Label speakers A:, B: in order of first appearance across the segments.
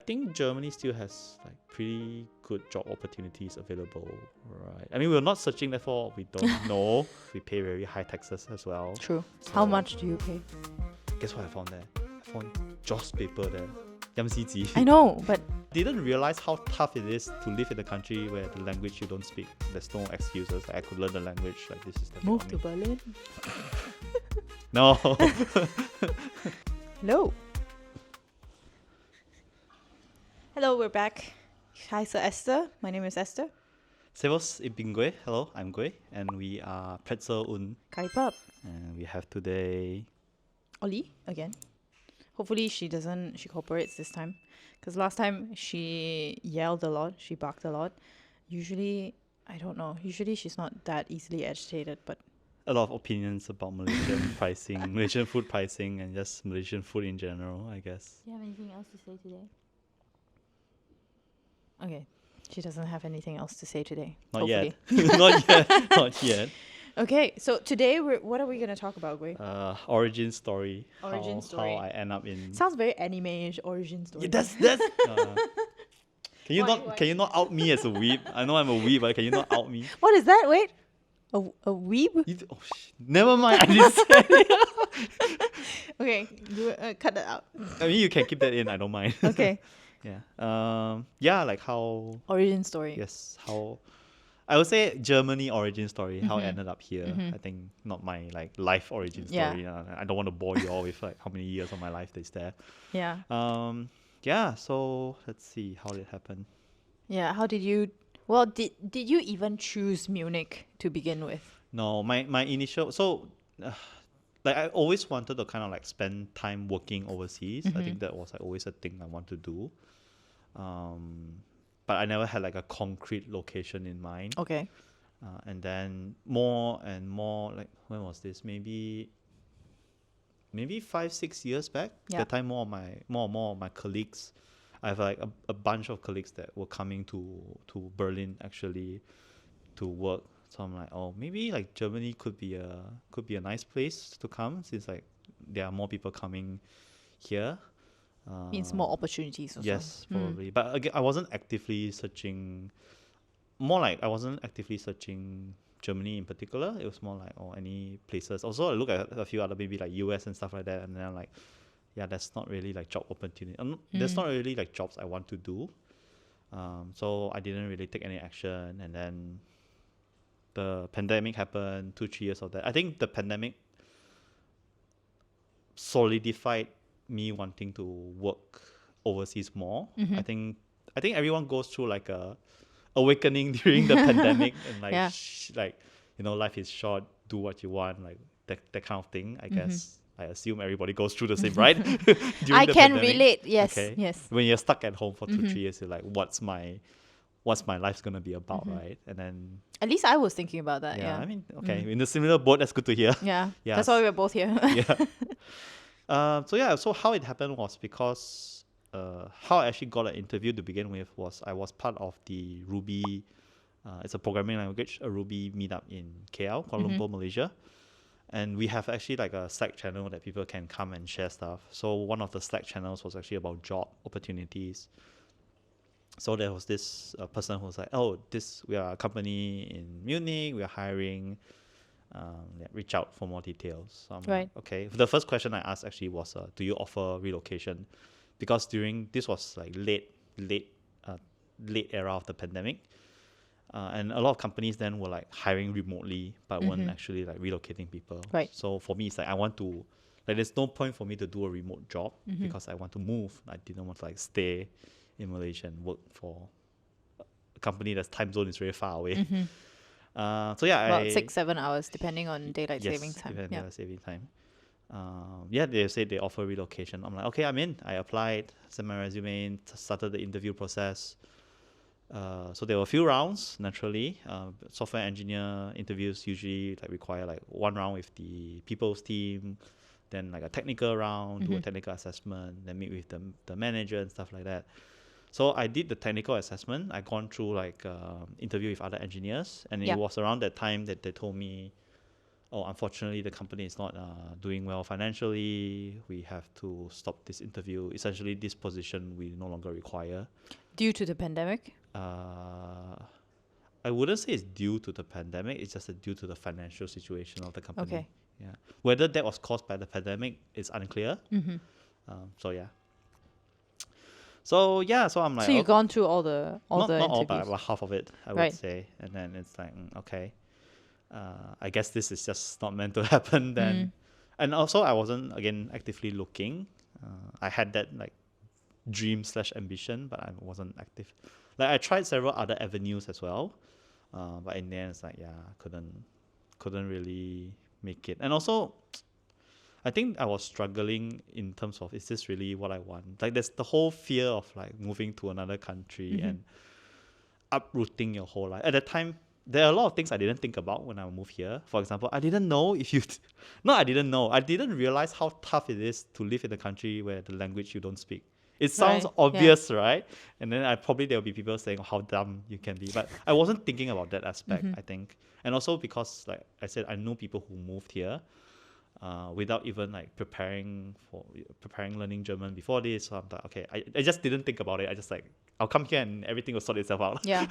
A: think Germany still has like pretty good job opportunities available, right? I mean, we're not searching that for. We don't know. We pay very high taxes as well.
B: True.
A: So
B: How much do you pay?
A: Guess what I found there? I found Joss paper there. Yamsiji.
B: I know, but
A: Didn't realize how tough it is to live in a country where the language you don't speak. There's no excuses. Like, I could learn the language. Like, this is the
B: move to Berlin.
A: No.
B: Hello. Hello, we're back. Heiße, Esther. My name is Esther.
A: Servus, ich bin Guoy. Hello, I'm Guoy. And we are Brezel und
B: Karipap.
A: And we have today...
B: Oli, again. Hopefully she cooperates this time. Because last time she yelled a lot, she barked a lot. Usually, I don't know, she's not that easily agitated, but...
A: A lot of opinions about Malaysian pricing, Malaysian food pricing, and just Malaysian food in general, I guess.
B: Do you have anything else to say today? Okay, she doesn't have anything else to say today.
A: Not
B: hopefully.
A: yet. Not yet. Not yet.
B: Okay, so today what are we going to talk about, Guoy?
A: Origin story.
B: Origin story.
A: How I end up in...
B: Sounds very anime-ish, origin story.
A: Yeah, that's... Can you not out me as a weeb? I know I'm a weeb, but can you not out me?
B: What is that? Wait. A weeb?
A: Never mind, I didn't say it.
B: Okay, you cut that out.
A: I mean, you can keep that in, I don't mind.
B: Okay.
A: Yeah. Yeah, like how...
B: Origin story.
A: Yes, how... I would say Germany origin story, how I ended up here. I think not my like life origin story. I don't want to bore you all with like how many years of my life is there.
B: Yeah.
A: Yeah, so let's see how it happened.
B: Yeah, how did you... Well, did you even choose Munich to begin with?
A: No, my initial... So, like I always wanted to kind of like spend time working overseas. I think that was like always a thing I want to do. But I never had like a concrete location in mind.
B: Okay.
A: And then more and more, like when was this? Maybe 5-6 years back.
B: Yeah.
A: That time more and more of my colleagues. I have like a bunch of colleagues that were coming to Berlin actually to work. So I'm like, oh, maybe like Germany could be a nice place to come since like there are more people coming here.
B: Means more opportunities also.
A: Yes, probably. But again, I wasn't actively searching. More like I wasn't actively searching Germany in particular. It was more like any places. Also, I look at a few other maybe like US and stuff like that, and then I'm like, yeah, that's not really like job opportunity. That's not really like jobs I want to do. So I didn't really take any action, and then the pandemic happened. 2-3 years of that. I think the pandemic solidified me wanting to work overseas more. I think everyone goes through like a awakening during the pandemic and like like life is short, do what you want, like that kind of thing. I guess I assume everybody goes through the same, right?
B: I can relate. Yes.
A: Okay.
B: Yes.
A: When you're stuck at home for 2-3 years, you're like, what's my life's gonna be about, right? And then
B: at least I was thinking about that. Yeah.
A: I mean, okay, in a similar boat. That's good to hear.
B: Yeah. That's why we're both here.
A: So how it happened was because how I actually got an interview to begin with was I was part of the Ruby, it's a programming language, a Ruby meetup in KL, Kuala Lumpur, Malaysia. And we have actually like a Slack channel that people can come and share stuff. So one of the Slack channels was actually about job opportunities. So there was this person who was like, we are a company in Munich, we are hiring. Reach out for more details.
B: Right.
A: Okay. The first question I asked actually was, do you offer relocation? Because this was like late era of the pandemic, and a lot of companies then were like hiring remotely, but weren't actually like relocating people.
B: Right.
A: So for me, it's like I want to, like, there's no point for me to do a remote job because I want to move. I didn't want to like stay in Malaysia and work for a company that's time zone is very far away. So yeah,
B: about 6-7 hours depending on daylight saving time.
A: Daylight saving time. They said they offer relocation. I'm like, okay, I'm in. I applied, sent my resume, started the interview process. So there were a few rounds, naturally. Software engineer interviews usually like require like one round with the people's team, then like a technical round, do a technical assessment, then meet with the manager and stuff like that. So I did the technical assessment. I gone through like interview with other engineers, and it was around that time that they told me, oh, unfortunately, the company is not doing well financially. We have to stop this interview. Essentially, this position we no longer require.
B: Due to the pandemic?
A: I wouldn't say it's due to the pandemic. It's just due to the financial situation of the company.
B: Okay.
A: Yeah. Whether that was caused by the pandemic is unclear. So yeah. So yeah. So I'm like,
B: So you've gone through all the
A: not all,
B: interviews.
A: but about half of it, I would
B: Right.
A: say. And then it's like, okay. I guess this is just not meant to happen then. And also, I wasn't again actively looking. I had that like dream / ambition, but I wasn't active. Like I tried several other avenues as well, but in the end, it's like couldn't really make it. And also, I think I was struggling in terms of, is this really what I want? Like there's the whole fear of like moving to another country and uprooting your whole life. At the time, there are a lot of things I didn't think about when I moved here. For example, I didn't know if you... No, I didn't know. I didn't realize how tough it is to live in a country where the language you don't speak. It sounds obvious, right? And then there will be people saying how dumb you can be. But I wasn't thinking about that aspect, I think. And also because, like I said, I know people who moved here without even like preparing learning German before this. So I'm like, okay, I just didn't think about it. I just like, I'll come here and everything will sort itself out.
B: Yeah.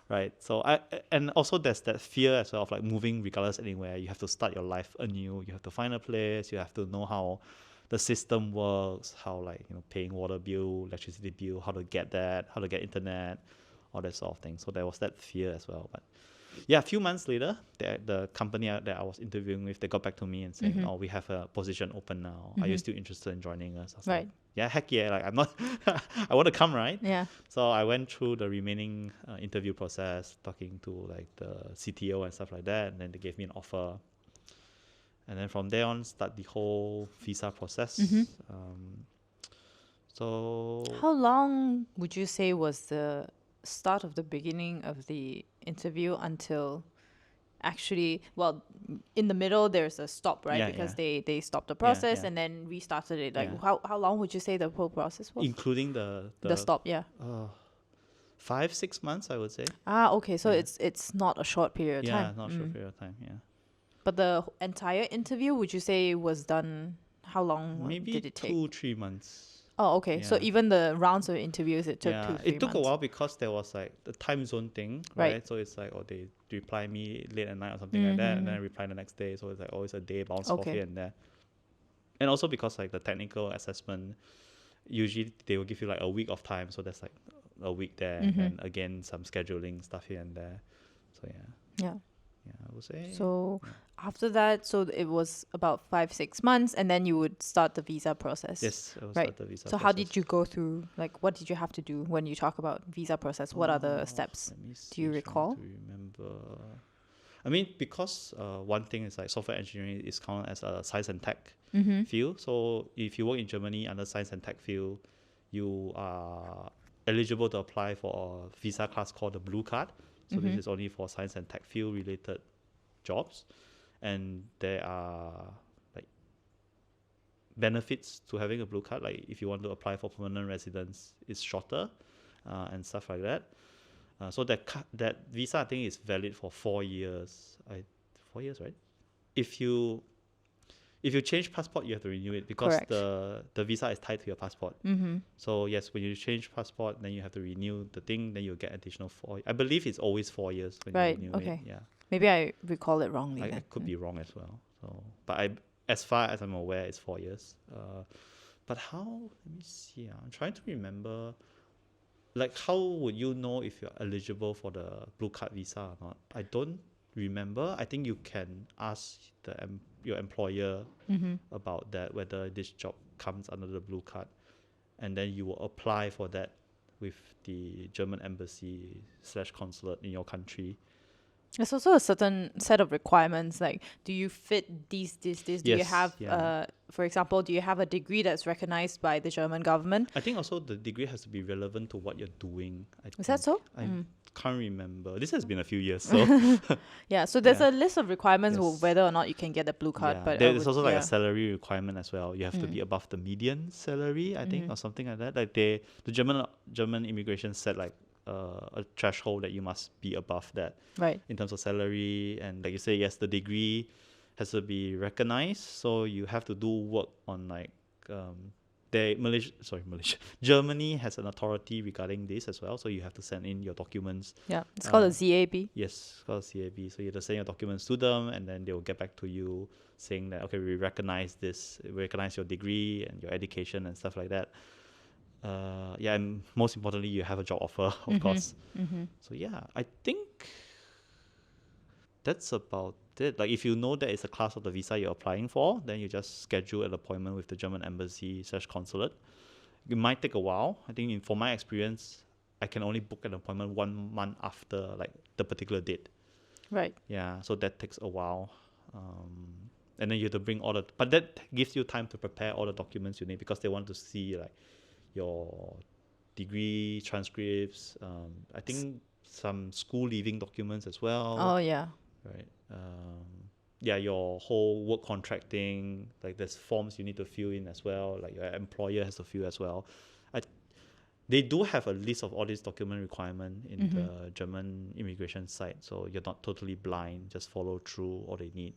A: Right. So and also there's that fear as well of like moving regardless anywhere. You have to start your life anew. You have to find a place. You have to know how the system works, how like, paying water bill, electricity bill, how to get that, how to get internet, all that sort of thing. So there was that fear as well. But yeah, a few months later, the company that I was interviewing with, they got back to me and saying, oh, we have a position open now. Are you still interested in joining us? I was like, yeah, heck yeah. Like I'm not, I want to come, right?
B: Yeah.
A: So I went through the remaining interview process, talking to like the CTO and stuff like that. And then they gave me an offer. And then from there on, start the whole visa process. So
B: How long would you say was the start of the beginning of the interview until actually, well, in the middle there's a stop, right?
A: Yeah,
B: because
A: yeah.
B: they stopped the process
A: yeah.
B: and then restarted it. Like
A: Yeah.
B: how long would you say the whole process was?
A: including the
B: stop, yeah.
A: 5-6 months, I would say.
B: Okay, so
A: Yeah.
B: it's not a short period of
A: Yeah,
B: time.
A: not a short period of time. Yeah,
B: But the entire interview, would you say was done? How long
A: maybe
B: did it take?
A: 2-3 months.
B: Oh, okay. So
A: Yeah.
B: even the rounds of interviews, it took 2-3 months.
A: It took a while because there was like the time zone thing,
B: Right.
A: right? So it's like, they reply me late at night or something like that, and then I reply the next day. So it's like always a day bounce off
B: Okay.
A: here and there. And also because like the technical assessment, usually they will give you like a week of time, so that's like a week there, and again some scheduling stuff here and there. So
B: Yeah.
A: I would say.
B: So after that, so it was about 5-6 months, and then you would start the visa process.
A: Yes, it was
B: Right.
A: the visa
B: So how
A: process.
B: did you go through? Like, what did you have to do when you talk about visa process? What are the steps?
A: Let me
B: Do you
A: see, trying
B: recall?
A: to remember. I mean, because one thing is like software engineering is counted as a science and tech field. So if you work in Germany under science and tech field, you are eligible to apply for a visa class called the blue card. So this is only for science and tech field related jobs, and there are like benefits to having a blue card. Like if you want to apply for permanent residence, it's shorter, and stuff like that. So that visa, I think, is valid for 4 years. 4 years, right? If you change passport, you have to renew it because
B: Correct.
A: the visa is tied to your passport. So yes, when you change passport, then you have to renew the thing. Then you'll get additional 4. I believe it's always 4 years when
B: Right,
A: you renew
B: okay.
A: it. Yeah,
B: Maybe I recall it wrongly.
A: I
B: then.
A: could be wrong as well. So, but as far as I'm aware, it's 4 years. But how? Let me see. I'm trying to remember. Like, how would you know if you're eligible for the blue card visa or not? I don't remember. I think you can ask your employer about that, whether this job comes under the blue card, and then you will apply for that with the German embassy / consulate in your country.
B: There's also a certain set of requirements. Like, do you fit these? Do you
A: Yes,
B: have,
A: yeah.
B: for example, do you have a degree that's recognized by the German government?
A: I think also the degree has to be relevant to what you're doing.
B: Is that so?
A: I can't remember. This has been a few years, so
B: Yeah, so there's
A: Yeah.
B: a list of requirements
A: Yes.
B: whether or not you can get the blue card.
A: yeah.
B: But
A: There's also like
B: yeah.
A: a salary requirement as well. You have to be above the median salary, I think, or something like that. Like the German immigration set like a threshold that you must be above that
B: Right.
A: in terms of salary, and like you say, yes, the degree has to be recognized. So you have to do work on like Malaysia. Germany has an authority regarding this as well. So you have to send in your documents.
B: Yeah, it's called a ZAB.
A: Yes, it's called CAB. So you have to send your documents to them, and then they will get back to you saying that, okay, we recognize this, we recognize your degree and your education and stuff like that. And most importantly, you have a job offer, of course. So yeah, I think that's about it. Like if you know that it's a class of the visa you're applying for, then you just schedule an appointment with the German embassy/consulate. It might take a while. I think for my experience, I can only book an appointment 1 month after like the particular date.
B: Right.
A: Yeah, so that takes a while. And then you have to bring but that gives you time to prepare all the documents you need, because they want to see like your degree transcripts. I think some school leaving documents as well.
B: Oh yeah.
A: Right. Your whole work contracting, like there's forms you need to fill in as well, like your employer has to fill as well. They do have a list of all these document requirements in the German immigration site, so you're not totally blind, just follow through all they need.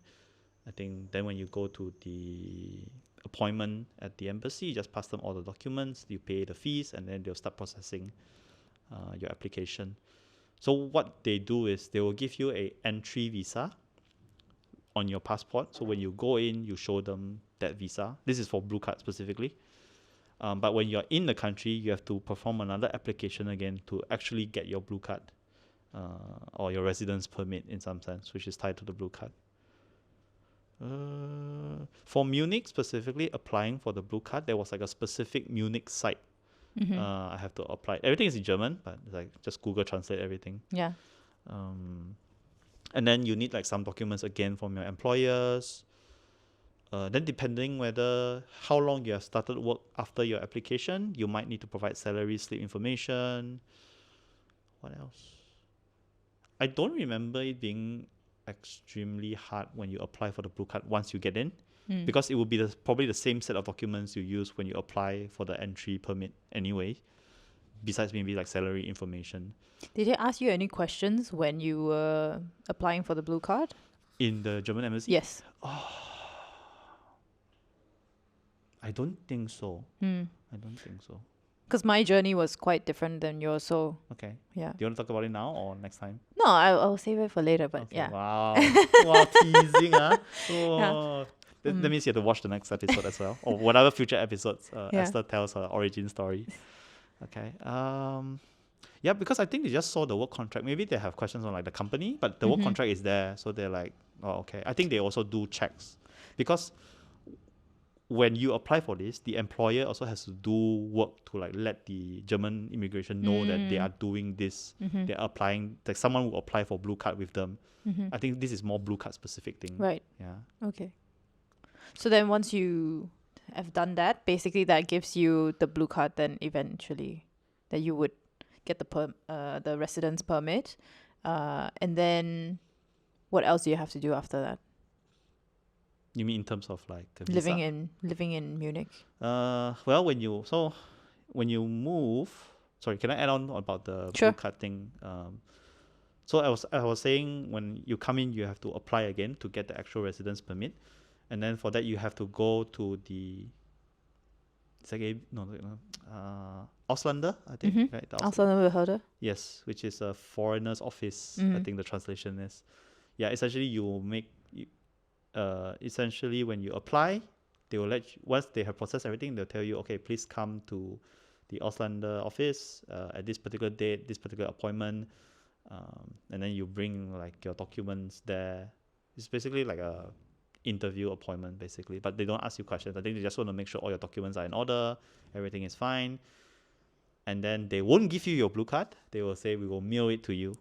A: I think then when you go to the appointment at the embassy, you just pass them all the documents, you pay the fees, and then they'll start processing your application. So what they do is they will give you a entry visa on your passport. So when you go in, you show them that visa. This is for blue card specifically. But when you're in the country, you have to perform another application again to actually get your blue card or your residence permit in some sense, which is tied to the blue card. For Munich specifically, applying for the blue card, there was like a specific Munich site. I have to apply. Everything is in German, but it's like just Google Translate everything.
B: Yeah.
A: And then you need like some documents again from your employers. Then depending how long you have started work after your application, you might need to provide salary slip information. What else? I don't remember it being extremely hard when you apply for the blue card once you get in, because it will be probably the same set of documents you use when you apply for the entry permit anyway, besides maybe like salary information.
B: Did they ask you any questions when you were applying for the blue card?
A: In the German embassy?
B: Yes.
A: I don't think so. I don't think so.
B: Because my journey was quite different than yours, so
A: Okay.
B: yeah.
A: Do you want to talk about it now or next time?
B: No, I'll save it for later, but
A: Okay.
B: yeah.
A: Wow. Wow, teasing, huh? Oh. That means you have to watch the next episode as well, or whatever future episodes Esther tells her origin story. Okay. Yeah, because I think they just saw the work contract. Maybe they have questions on like the company, but the work contract is there, so they're like, oh, okay. I think they also do checks, because when you apply for this, the employer also has to do work to like let the German immigration know that they are doing this. They're applying, like someone will apply for blue card with them. I think this is more blue card specific thing.
B: Right.
A: Yeah.
B: Okay. So then once you have done that, basically that gives you the blue card, then eventually that you would get the residence permit. And then what else do you have to do after that?
A: You mean in terms of like
B: living in Munich?
A: Well, when you move, sorry, can I add on about the
B: Sure.
A: blue card thing? So I was saying, when you come in, you have to apply again to get the actual residence permit, and then for that you have to go to the Ausländer, I think, right? The
B: Ausländer.
A: Yes, which is a foreigner's office. I think the translation is. Yeah, essentially you make. Essentially, when you apply, they will let you, once they have processed everything, they'll tell you, okay, please come to the Ausländer office at this particular date, this particular appointment, and then you bring like your documents there. It's basically like a interview appointment, basically, but they don't ask you questions. I think they just want to make sure all your documents are in order, everything is fine, and then they won't give you your blue card. They will say, we will mail it to you.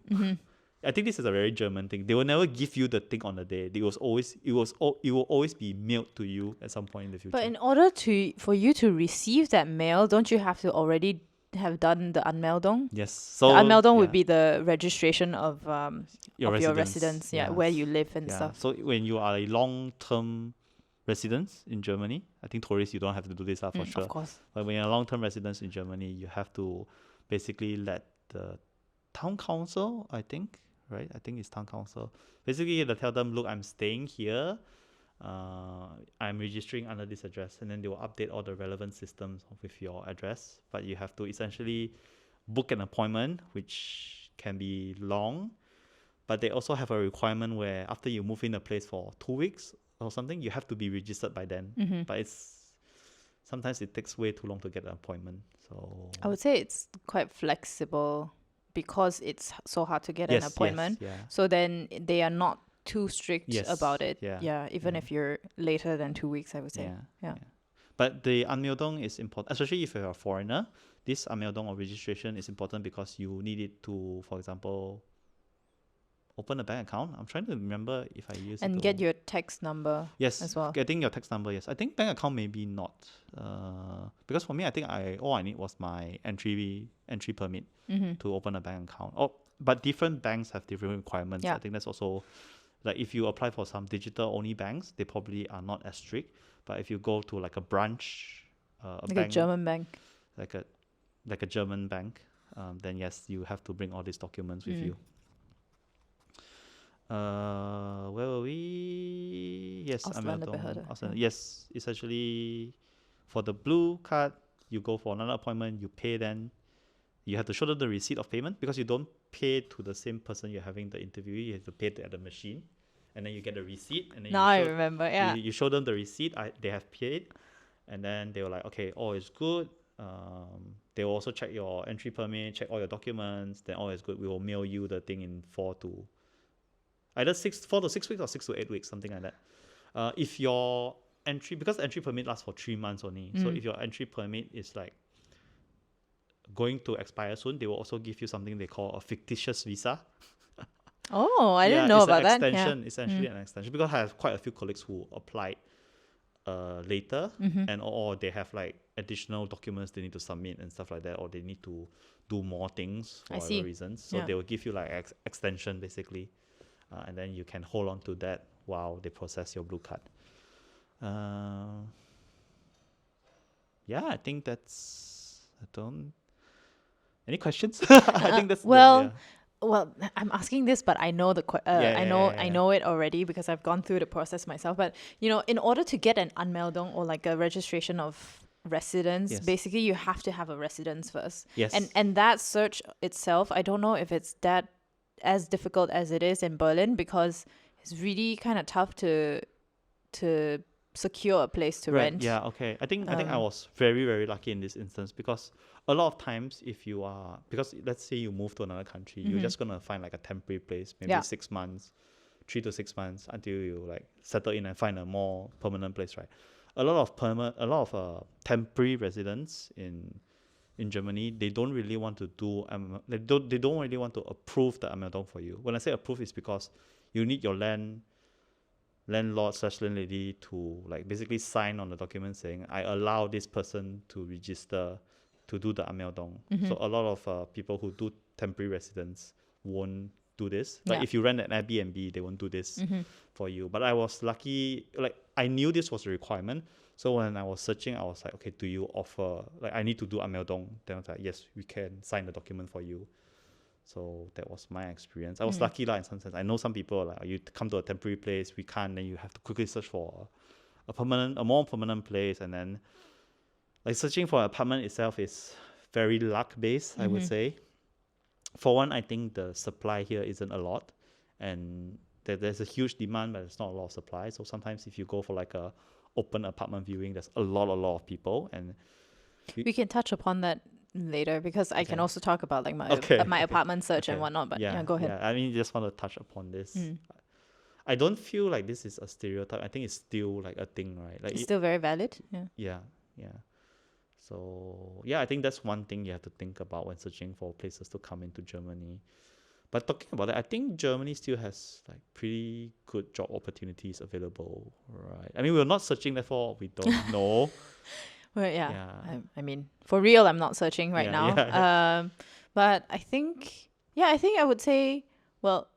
A: I think this is a very German thing. They will never give you the thing on the day. It will always be mailed to you at some point in the future.
B: But in order for you to receive that mail, don't you have to already have done the Anmeldung?
A: Yes. So
B: the Anmeldung would be the registration of
A: your
B: residence, where you live and stuff.
A: So when you are a long-term resident in Germany, I think tourists, you don't have to do this for sure.
B: Of course.
A: But when you're a long-term resident in Germany, you have to basically let the town council, I think, right? I think it's town council. Basically, you have to tell them, look, I'm staying here. I'm registering under this address, and then they will update all the relevant systems with your address. But you have to essentially book an appointment, which can be long. But they also have a requirement where after you move in a place for 2 weeks or something, you have to be registered by then. But sometimes it takes way too long to get an appointment. So
B: I would say it's quite flexible because it's so hard to get an appointment. So then they are not too strict about it. Even if you're later than 2 weeks, I would say. Yeah.
A: But the Anmeldung is important, especially if you're a foreigner. This Anmeldung or registration is important because you need it to, for example, open a bank account. I'm trying to remember if I use
B: and
A: it. And
B: get your tax number as well.
A: Getting your tax number, yes. I think bank account maybe not. Because for me, I think all I need was my entry permit to open a bank account. But different banks have different requirements. I think that's also, like if you apply for some digital only banks, they probably are not as strict. But if you go to like a branch,
B: a German bank,
A: like a German bank, then yes, you have to bring all these documents with you. Where were we? Yes, Anmeldung. Yes, essentially for the blue card, you go for another appointment, you pay, then you have to show them the receipt of payment because you don't pay to the same person you're having the interview. You have to pay at the machine, and then you get the receipt. And then
B: I remember.
A: You show them the receipt. They have paid, and then they were like, okay, all is good. They will also check your entry permit, check all your documents. Then all is good. We will mail you the thing in 4 to 6 weeks or 6 to 8 weeks, something like that. If your because entry permit lasts for 3 months only. So if your entry permit is like going to expire soon, they will also give you something they call a fictitious visa.
B: I didn't know about that.
A: Essentially an extension, because I have quite a few colleagues who applied later, and or they have like additional documents they need to submit and stuff like that, or they need to do more things for whatever reasons. So they will give you like extension basically. And then you can hold on to that while they process your blue card. I think that's... Any questions? I think that's...
B: Well, I'm asking this, but I know I know it already because I've gone through the process myself. But, in order to get an Anmeldung or like a registration of residence, basically you have to have a residence first.
A: Yes.
B: And that search itself, I don't know if it's that as difficult as it is in Berlin, because it's really kind of tough to secure a place to rent.
A: Yeah, okay. I think I was very, very lucky in this instance, because a lot of times because let's say you move to another country, you're just going to find like a temporary place, maybe 6 months, 3 to 6 months until you like settle in and find a more permanent place, right? A lot of temporary residents in Germany, they don't really want to do they don't really want to approve the Anmeldung for you. When I say approve, it's because you need your landlord/landlady to like basically sign on the document saying, I allow this person to register to do the Anmeldung. So a lot of people who do temporary residence won't do this. Like if you rent an Airbnb, they won't do this for you. But I was lucky, like I knew this was a requirement. So when I was searching, I was like, okay, do you offer, like I need to do Anmeldung? Then I was like, yes, we can sign the document for you. So that was my experience. I was lucky in some sense. I know some people, like you come to a temporary place, we can't, then you have to quickly search for a more permanent place. And then like searching for an apartment itself is very luck-based, I would say. For one, I think the supply here isn't a lot. And there's a huge demand, but there's not a lot of supply. So sometimes if you go for like a open apartment viewing, there's a lot of people, and
B: we can touch upon that later, because I can also talk about like my apartment search and whatnot. But go ahead.
A: I mean, just want to touch upon this. I don't feel like this is a stereotype. I think it's still like a thing, right? Like
B: it's still very valid.
A: Yeah. So I think that's one thing you have to think about when searching for places to come into Germany. But talking about that, I think Germany still has like pretty good job opportunities available, right? I mean, we're not searching, therefore we don't know.
B: Well, I mean, for real, I'm not searching right now. But I think I would say, well,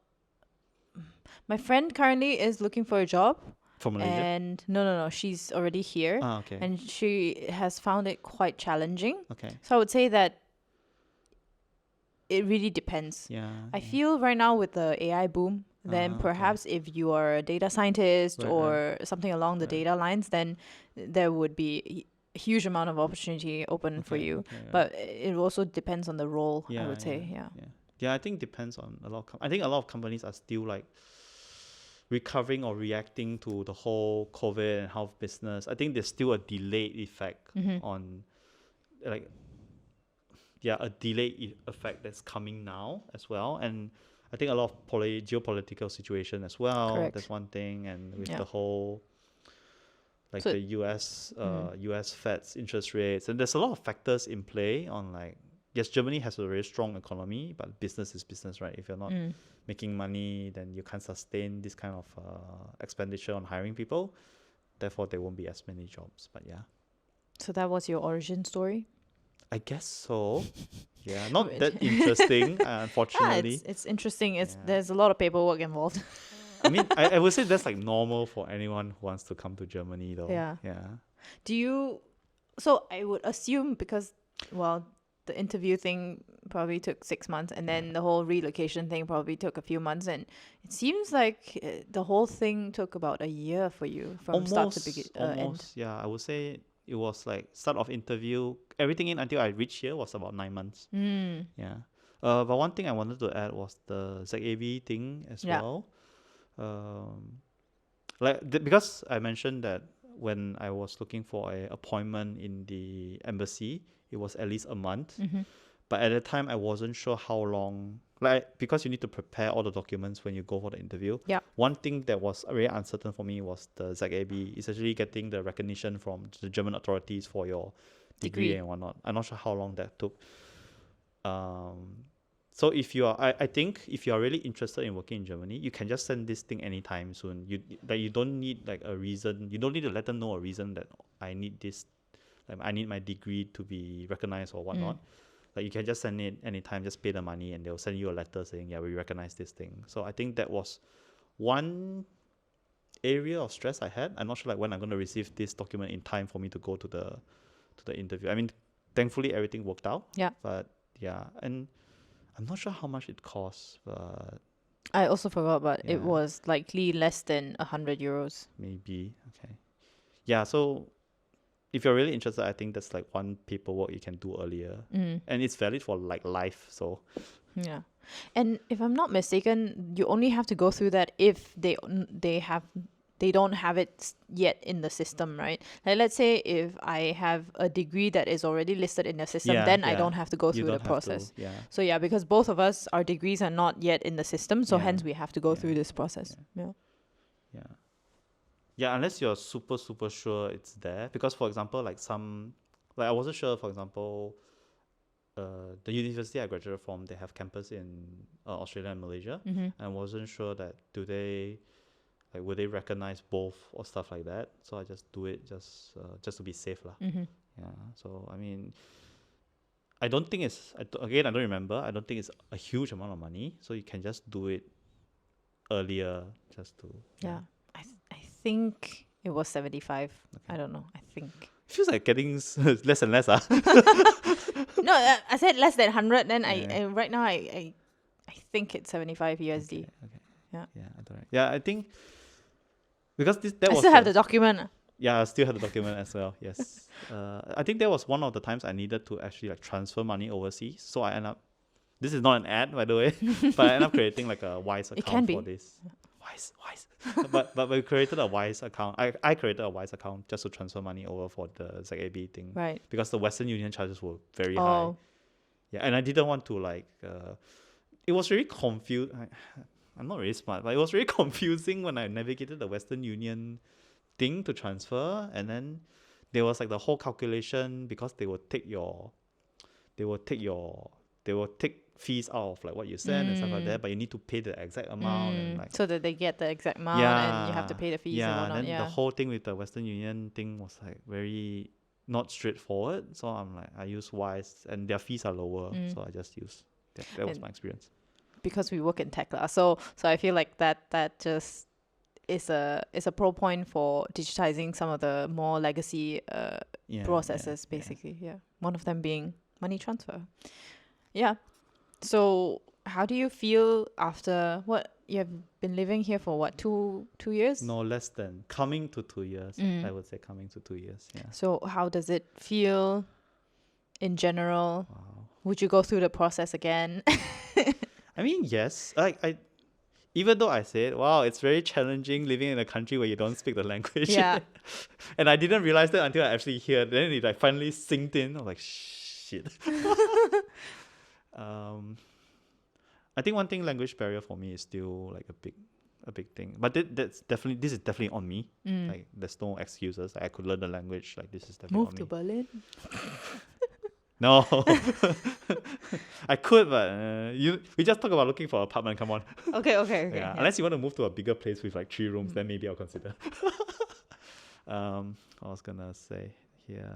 B: my friend currently is looking for a job.
A: From Malaysia?
B: And no, she's already here.
A: Okay.
B: And she has found it quite challenging.
A: Okay.
B: So I would say that it really depends. I feel right now with the AI boom, then
A: Okay.
B: perhaps if you are a data scientist
A: Right,
B: or something along the
A: Right.
B: data lines, then there would be a huge amount of opportunity open for
A: Okay,
B: you.
A: okay, right.
B: But it also depends on the role, I
A: Yeah,
B: would say. Yeah.
A: Yeah, I think depends on a lot of I think a lot of companies are still like recovering or reacting to the whole COVID and health business. I think there's still a delayed effect on like a delayed effect that's coming now as well. And I think a lot of geopolitical situation as well.
B: Correct.
A: That's one thing. And with
B: Yeah.
A: the whole like
B: So-
A: the US Fed's interest rates, and there's a lot of factors in play on like yes, Germany has a very strong economy, but business is business, right? If you're not making money, then you can't sustain this kind of expenditure on hiring people. Therefore, there won't be as many jobs. But yeah,
B: So that was your origin story?
A: I guess so. Yeah, not that interesting,
B: Yeah,
A: unfortunately.
B: it's interesting.
A: Yeah.
B: There's a lot of paperwork involved.
A: I mean, I would say that's like normal for anyone who wants to come to Germany, though.
B: Yeah.
A: Yeah.
B: So I would assume because, well, the interview thing probably took 6 months, and then the whole relocation thing probably took a few months, and it seems like the whole thing took about a year for you from start to end.
A: Almost, yeah. I would say it was like start of interview, everything in until I reached here was about 9 months. Yeah. But one thing I wanted to add was the ZAB thing as
B: Yeah.
A: well. Because I mentioned that when I was looking for an appointment in the embassy, it was at least a month. But at the time, I wasn't sure how long. Because you need to prepare all the documents when you go for the interview.
B: Yeah.
A: One thing that was very uncertain for me was the ZAB, essentially getting the recognition from the German authorities for your degree and whatnot. I'm not sure how long that took. So if you are, I think if you are really interested in working in Germany, you can just send this thing anytime soon. You don't need like a reason. You don't need to let them know a reason that I need this, like I need my degree to be recognized or whatnot. Like you can just send it anytime, just pay the money, and they'll send you a letter saying, yeah, we recognize this thing. So I think that was one area of stress I had. I'm not sure like when I'm going to receive this document in time for me to go to the interview. I mean, thankfully everything worked out.
B: Yeah.
A: But yeah, and I'm not sure how much it costs, but
B: I also forgot, but
A: Yeah.
B: it was likely less than 100 euros.
A: maybe okay. Yeah, so if you're really interested, I think that's like one paperwork you can do earlier, and it's valid for like life. So
B: Yeah. And if I'm not mistaken, you only have to go through that if they don't have it yet in the system, right? Like let's say if I have a degree that is already listed in the system, then I don't have to go
A: you
B: through
A: don't
B: the
A: have
B: process.
A: to, yeah.
B: So yeah, because both of us, our degrees are not yet in the system, so
A: Yeah.
B: hence we have to go
A: Yeah.
B: through this process. Yeah.
A: Yeah, unless you're super sure it's there. Because for example, like I wasn't sure. For example, the university I graduated from, they have campus in Australia and Malaysia. And I wasn't sure that would they recognize both or stuff like that. So I just do it just to be safe lah. Yeah. So I mean, I don't think it's I don't remember. I don't think it's a huge amount of money. So you can just do it earlier just to
B: Yeah. I think it was 75. I don't know. I think.
A: It feels like getting less and less.
B: No, I said less than 100. Then
A: Yeah.
B: I right now I think it's 75 USD.
A: Okay.
B: Yeah.
A: Yeah, I don't know. Yeah, I think because that
B: I
A: was
B: still have the document.
A: Yeah, I still have the document as well. Yes. I think that was one of the times I needed to actually like transfer money overseas. So I end up. This is not an ad, by the way, but I end up creating like a Wise account
B: can be.
A: for this. Wise. but we created a Wise account. I created a Wise account just to transfer money over for the ZAB thing.
B: Right.
A: Because the Western Union charges were very high.
B: Oh.
A: Yeah, and I didn't want to it was really confused. I'm not really smart, but it was really confusing when I navigated the Western Union thing to transfer, and then there was like the whole calculation because they will take fees out of like what you send and stuff like that, but you need to pay the exact amount and like
B: So that they get the exact amount and you have to pay the fees and
A: yeah,
B: whatnot.
A: and then the whole thing with the Western Union thing was like very not straightforward. So I'm like, I use Wise and their fees are lower, so I just use that was my experience.
B: Because we work in tech, so I feel like that just is a pro point for digitizing some of the more legacy processes, basically. Yeah. One of them being money transfer. Yeah. So how do you feel after what you have been living here for? What, two years?
A: No, less than coming to 2 years. I would say coming to 2 years. Yeah.
B: So how does it feel in general?
A: Wow.
B: Would you go through the process again?
A: I mean, yes. I even though I said, wow, it's very challenging living in a country where you don't speak the language.
B: Yeah.
A: And I didn't realize that until I actually hear. Then it like finally sinked in. I was like, shit. I think one thing, language barrier for me is still like a big thing. But this is definitely on me. Like there's no excuses. Like, I could learn the language. Like this is definitely
B: Move
A: on
B: to
A: me.
B: Berlin.
A: No, I could, but we just talk about looking for an apartment. Come on.
B: Okay.
A: Yeah, unless you want to move to a bigger place with like 3 rooms, then maybe I'll consider. I was gonna say here.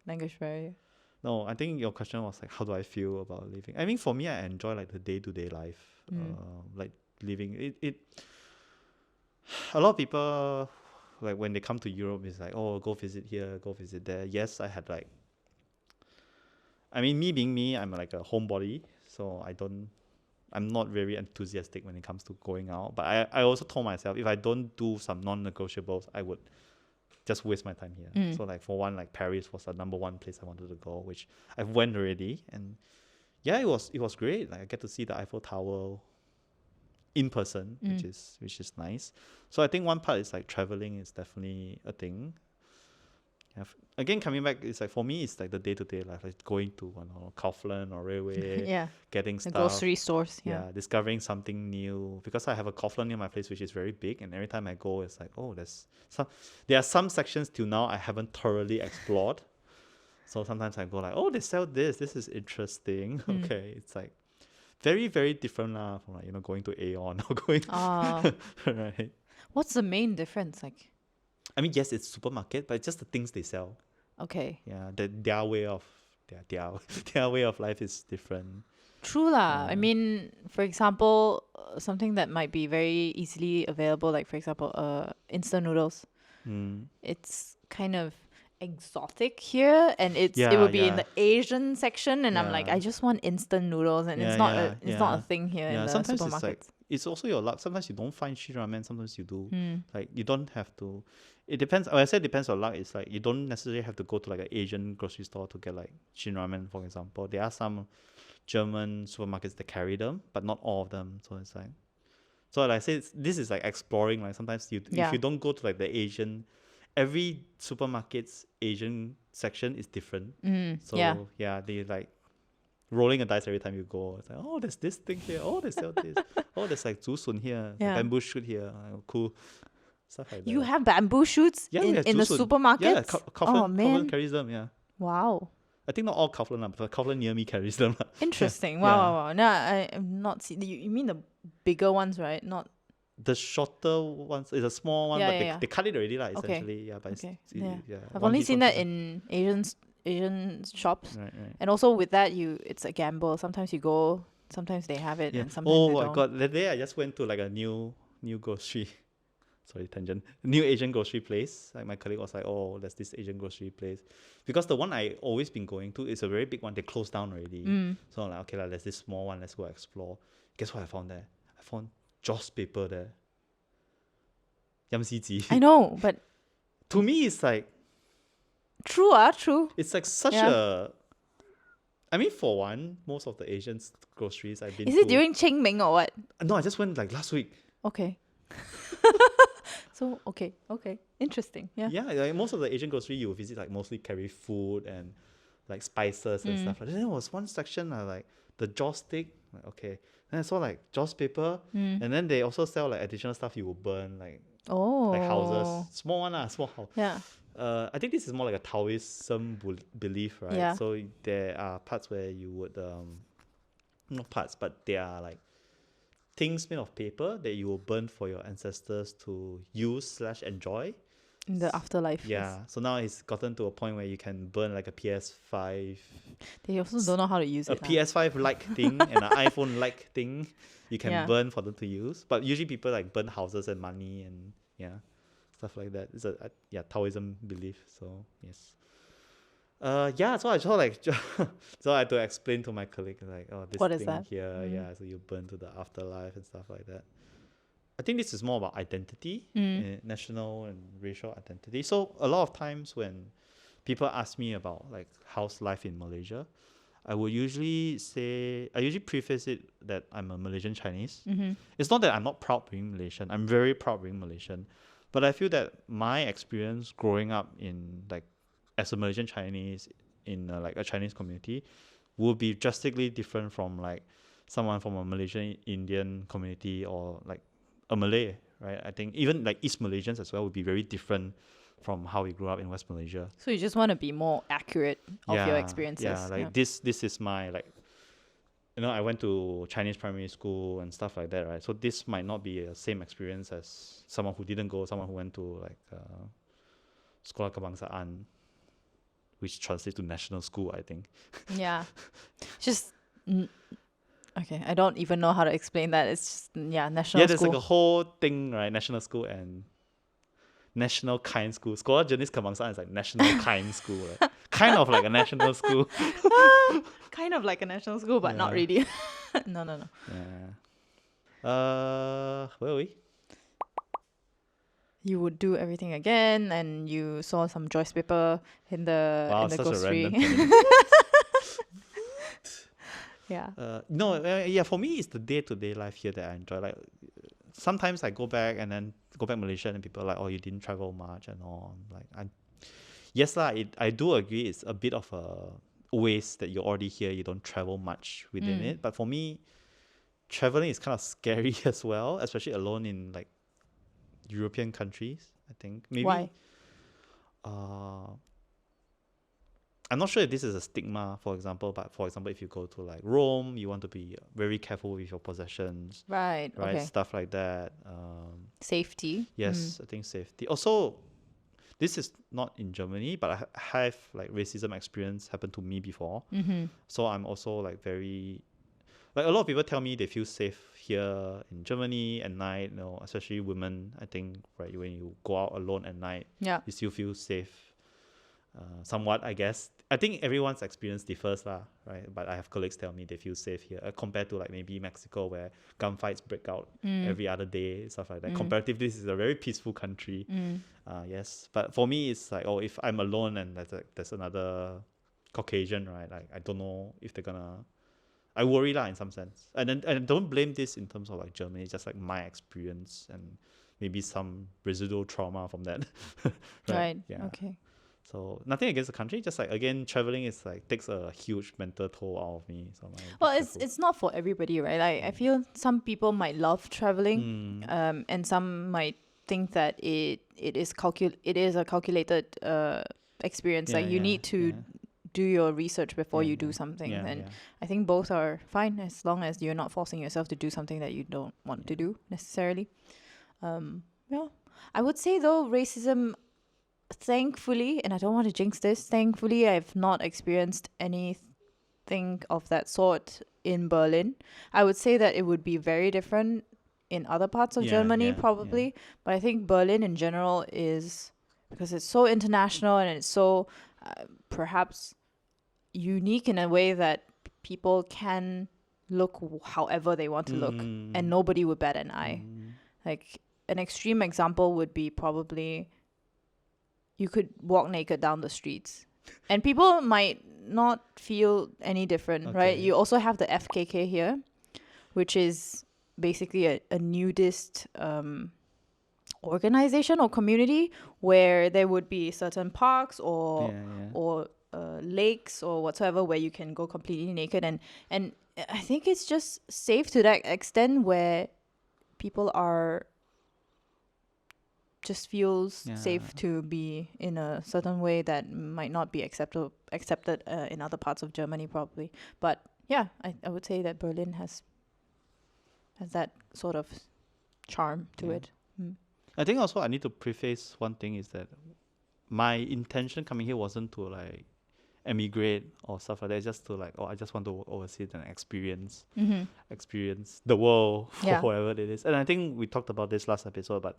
B: Language barrier.
A: No, I think your question was like, how do I feel about living? I mean, for me, I enjoy like the day-to-day life, like living. It. A lot of people, like when they come to Europe, it's like, oh, go visit here, go visit there. Yes, I had like. I mean, me being me, I'm like a homebody, so I'm not very enthusiastic when it comes to going out. But I also told myself, if I don't do some non-negotiables, I would just waste my time here. So like for one, like Paris was the number 1 place I wanted to go, which I've went already, and yeah, it was great. Like I get to see the Eiffel Tower in person, which is nice. So I think one part is like traveling is definitely a thing. Again, coming back, it's like for me, it's like the day-to-day life, like going to Kaufland or Railway, getting
B: The
A: stuff,
B: grocery stores.
A: yeah, discovering something new. Because I have a Kaufland near my place, which is very big, and every time I go, it's like, oh, there are some sections till now I haven't thoroughly explored. So sometimes I go like, oh, they sell this. This is interesting. Okay, it's like very, very different from like going to Aeon or going. Right.
B: What's the main difference? Like,
A: I mean, yes, it's supermarket, but it's just the things they sell.
B: okay.
A: Yeah, their way of their way of life is different.
B: True lah. I mean, for example, something that might be very easily available, like for example, instant noodles. It's kind of exotic here, and it will be in the Asian section, and I'm like, I just want instant noodles, and it's not a thing here in the
A: sometimes
B: supermarkets.
A: it's like, it's also your luck. Sometimes you don't find Shin Ramen, sometimes you do. Like you don't have to. It depends. When I say depends on luck, it's like you don't necessarily have to go to like an Asian grocery store to get like Shin Ramen, for example. There are some German supermarkets that carry them, but not all of them. So it's like, so like I say, this is like exploring. Like sometimes if you don't go to like the Asian, every supermarket's Asian section is different. So they like rolling a dice every time you go. It's like, oh, there's this thing here. Oh, they sell this. Oh, there's like zusun here. Bamboo shoot here. Cool. Stuff like that.
B: You have bamboo shoots in the supermarkets?
A: Yeah, Kaufland carries them, yeah.
B: Wow.
A: I think not all Kaufland, but Kaufland near me carries them.
B: Interesting. Wow. No, I'm not seeing. You mean the bigger ones, right? Not
A: the shorter ones. It's a small one, but they cut it already, essentially. Yeah, but
B: I've only seen that in Asian shops.
A: Right.
B: And also with that, it's a gamble. Sometimes you go, sometimes they have it, and sometimes they don't.
A: Oh my god! That day I just went to like a new grocery. Sorry, tangent. New Asian grocery place. Like my colleague was like, "Oh, there's this Asian grocery place," because the one I always been going to is a very big one. They closed down already. So I'm like, okay, there's this small one. Let's go explore. Guess what I found there? I found Joss paper there. Yam si ji.
B: I know, but
A: to me, it's like
B: true.
A: It's like such a. I mean, for one, most of the Asian groceries I've been to.
B: Is it during Qingming or what?
A: No, I just went like last week.
B: Okay. So okay, interesting. Yeah.
A: Like most of the Asian grocery you visit like mostly carry food and like spices and stuff. Like that. There was one section like the jaw stick. Like, okay, then I saw like Joss paper, and then they also sell like additional stuff you will burn, like like houses, small one small house.
B: Yeah.
A: I think this is more like a Taoism belief, right?
B: Yeah.
A: So there are parts where you would not parts, but they are like things made of paper that you will burn for your ancestors to use/enjoy
B: in the afterlife.
A: Yeah. So now it's gotten to a point where you can burn like a PS5.
B: They also don't know how to use it.
A: A PS5-like thing and an iPhone-like thing you can burn for them to use. But usually people like burn houses and money and stuff like that. It's a Taoism belief. So yes. Yeah, so I just like so I had to explain to my colleague like, oh, this
B: What is
A: thing
B: that?
A: here, yeah, so you burn to the afterlife and stuff like that. I think this is more about identity, national and racial identity. So a lot of times when people ask me about like how's life in Malaysia, I usually preface it that I'm a Malaysian Chinese. It's not that I'm not proud being Malaysian. I'm very proud being Malaysian. But I feel that my experience growing up in like as a Malaysian Chinese in like a Chinese community will be drastically different from like someone from a Malaysian Indian community or like a Malay, right? I think even like East Malaysians as well would be very different from how we grew up in West Malaysia.
B: So you just want to be more accurate of your experiences.
A: Yeah, like this is my like, you know, I went to Chinese primary school and stuff like that, right? So this might not be the same experience as someone who didn't go, someone who went to like Sekolah Kebangsaan, which translates to national school, I think.
B: Yeah. Just okay, I don't even know how to explain that. It's just national
A: Yeah, there's
B: school.
A: like a whole thing, right? National school and national kind school. Sekolah Jenis Kebangsaan is like national kind school, right? Kind of like a national school.
B: Kind of like a national school, but not
A: Yeah.
B: really. No.
A: Yeah. Where are we?
B: You would do everything again, and you saw some choice paper in the
A: Wow,
B: in the
A: such a
B: grocery.
A: random thing.
B: Yeah.
A: Yeah, for me, it's the day-to-day life here that I enjoy. Like, sometimes I go back Malaysia, and people are like, oh, you didn't travel much and all. Yes, I do agree. It's a bit of a waste that you're already here. You don't travel much within it. But for me, traveling is kind of scary as well, especially alone in like European countries. I think maybe.
B: Why?
A: I'm not sure if this is a stigma, for example, but for example, if you go to like Rome, you want to be very careful with your possessions,
B: Right.
A: right?
B: Okay.
A: Stuff like that.
B: Safety.
A: Yes, I think safety. Also, this is not in Germany, but I have like racism experience happen to me before. So I'm also like very, like a lot of people tell me they feel safe here in Germany at night, you know, especially women. I think, right, when you go out alone at night,
B: Yeah.
A: you still feel safe. Somewhat, I guess. I think everyone's experience differs, lah, right? But I have colleagues tell me they feel safe here compared to like maybe Mexico, where gunfights break out every other day, stuff like that. Comparatively, this is a very peaceful country. Yes, but for me, it's like, oh, if I'm alone and there's another Caucasian, right? Like I don't know if they're gonna. I worry lah in some sense, and don't blame this in terms of like Germany. It's just like my experience and maybe some residual trauma from that.
B: Right.
A: Yeah.
B: Okay.
A: So nothing against the country, just like again, traveling is like takes a huge mental toll out of me. So
B: Well, it's not for everybody, right? Like I feel some people might love traveling, and some might think that it is a calculated experience. Like you need to do your research before you do something. And I think both are fine as long as you're not forcing yourself to do something that you don't want to do necessarily. I would say though, racism, thankfully, and I don't want to jinx this, thankfully I've not experienced anything of that sort in Berlin. I would say that it would be very different in other parts of Germany probably, but I think Berlin in general is, because it's so international and it's so perhaps unique in a way that people can look however they want to look and nobody would bat an eye. Like an extreme example would be probably you could walk naked down the streets and people might not feel any different, right? You also have the FKK here, which is basically a nudist organization or community where there would be certain parks or lakes or whatsoever where you can go completely naked, and I think it's just safe to that extent where people are just feels safe to be in a certain way that might not be accepted in other parts of Germany probably. But yeah, I would say that Berlin has that sort of charm to it.
A: I think also I need to preface one thing is that my intention coming here wasn't to like emigrate or stuff like that. It's just to like, I just want to oversee and experience the world for whatever it is. And I think we talked about this last episode, but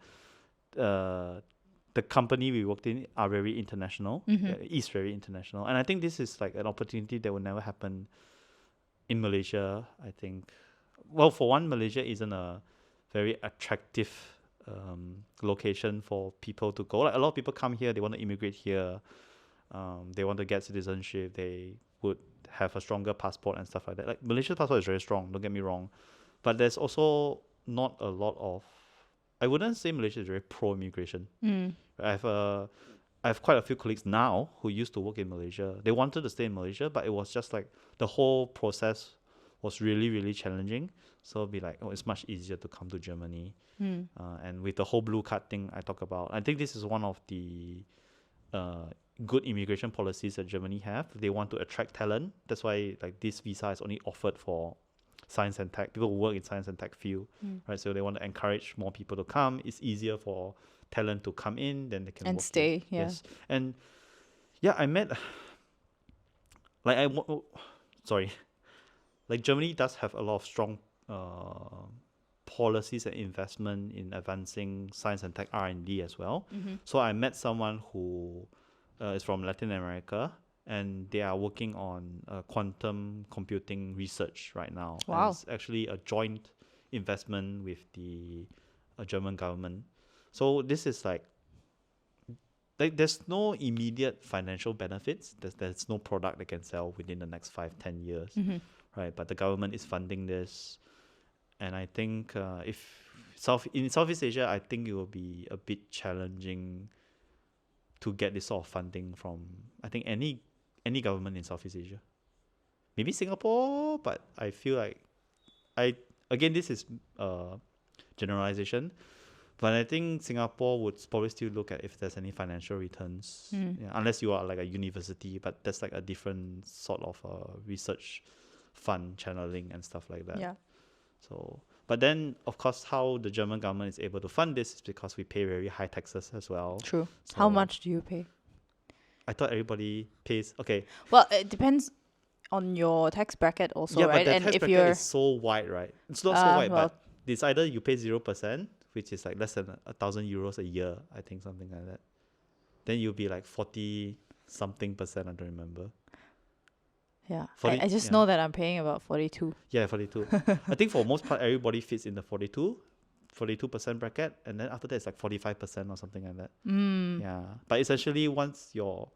A: the company we worked in are very international, is very international. And I think this is like an opportunity that will never happen in Malaysia, I think. Well, for one, Malaysia isn't a very attractive location for people to go. Like a lot of people come here, they want to immigrate here, they want to get citizenship, they would have a stronger passport and stuff like that. Like Malaysia's passport is very strong, don't get me wrong. But there's also not a lot of, I wouldn't say Malaysia is very pro-immigration. I have quite a few colleagues now who used to work in Malaysia. They wanted to stay in Malaysia, but it was just like the whole process was really, really challenging. So it'd be like, oh, it's much easier to come to Germany. And with the whole blue card thing I talk about, I think this is one of the good immigration policies that Germany have. They want to attract talent. That's why like this visa is only offered for science and tech, people who work in science and tech field, right? So they want to encourage more people to come. It's easier for talent to come in, then they can
B: And
A: work
B: stay,
A: here.
B: yeah.
A: Yes. And yeah, I met, like sorry, like Germany does have a lot of strong policies and investment in advancing science and tech R&D as well. So I met someone who is from Latin America, and they are working on quantum computing research right now.
B: Wow.
A: And it's actually a joint investment with the German government. So this is like there's no immediate financial benefits. There's no product they can sell within the next 5-10 years, right? But the government is funding this, and I think in Southeast Asia, I think it will be a bit challenging to get this sort of funding from, I think, any government in Southeast Asia. Maybe Singapore, but I feel like again this is generalization, but I think Singapore would probably still look at if there's any financial returns, unless you are like a university, but that's like a different sort of research fund channeling and stuff like that.
B: Yeah.
A: So, but then of course how the German government is able to fund this is because we pay very high taxes as well.
B: True.
A: So
B: How much do you pay?
A: I thought everybody pays. Okay.
B: Well, it depends on your tax bracket also,
A: Yeah,
B: right?
A: but the
B: And
A: tax
B: if
A: bracket
B: you're
A: is so wide, right? It's not so wide,
B: well,
A: but it's either you pay 0%, which is like less than 1,000 euros a year, I think, something like that. Then you'll be like 40 something percent, I don't remember.
B: yeah,
A: 40
B: I just
A: yeah.
B: know that I'm paying about 42.
A: Yeah, 42. I think for most part, everybody fits in the 42% bracket, and then after that, it's like 45% or something like that. Yeah, but essentially, once your